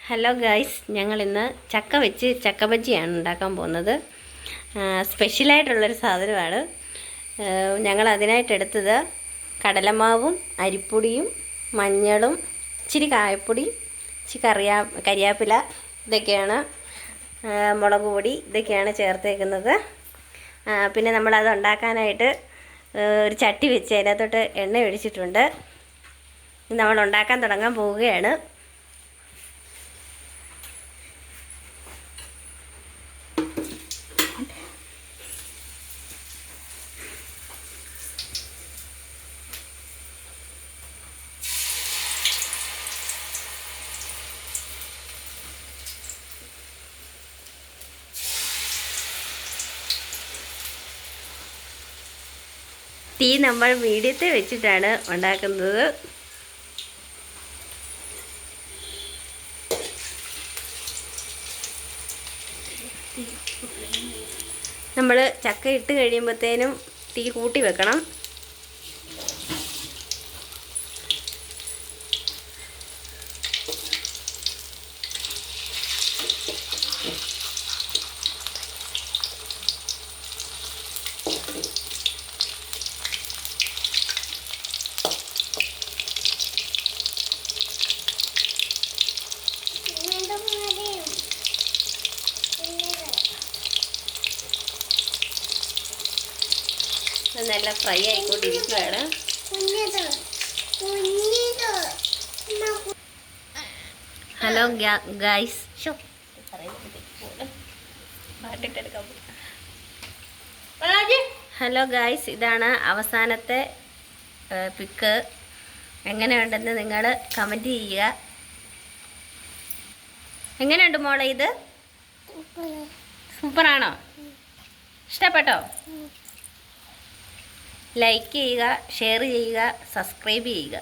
Hello guys, ഞങ്ങളിന്ന് ചക്ക വെച്ച് ചക്ക ബജ്ജിയാണ് ഉണ്ടാക്കാൻ പോകുന്നത്. സ്പെഷ്യലായിട്ടുള്ളൊരു സാധനമാണ്. ഞങ്ങൾ അതിനായിട്ടെടുത്തത് കടലമാവും അരിപ്പൊടിയും മഞ്ഞളും ഇച്ചിരി കായപ്പൊടി, ഇച്ചിരി കരിയാപ്പില, ഇതൊക്കെയാണ്, മുളക് പൊടി, ഇതൊക്കെയാണ് ചേർത്തേക്കുന്നത്. പിന്നെ നമ്മളത് ഉണ്ടാക്കാനായിട്ട് ഒരു ചട്ടി വെച്ച് അതിനകത്തോട്ട് എണ്ണ ഒഴിച്ചിട്ടുണ്ട്. നമ്മൾ ഉണ്ടാക്കാൻ തുടങ്ങാൻ പോവുകയാണ്. തീ നമ്മൾ മീഡിയത്തിൽ വെച്ചിട്ടാണ് ഉണ്ടാക്കുന്നത്. നമ്മൾ ചക്ക ഇട്ട് കഴിയുമ്പോഴത്തേനും തീ കൂട്ടി വെക്കണം. നല്ല ഫ്രൈ ആയിക്കൊണ്ടിരിക്കുകയാണ്. ഹലോ ഗൈസ്, ഹലോ ഗൈസ്, ഇതാണ് അവസാനത്തെ പിക്ക്. എങ്ങനെയുണ്ടെന്ന് നിങ്ങൾ കമൻറ്റ് ചെയ്യുക. എങ്ങനെയുണ്ട് മോളെ? ഇത് സൂപ്പറാണോ? ഇഷ്ടപ്പെട്ടോ? ലൈക്ക് ചെയ്യുക, ഷെയർ ചെയ്യുക, സബ്സ്ക്രൈബ് ചെയ്യുക.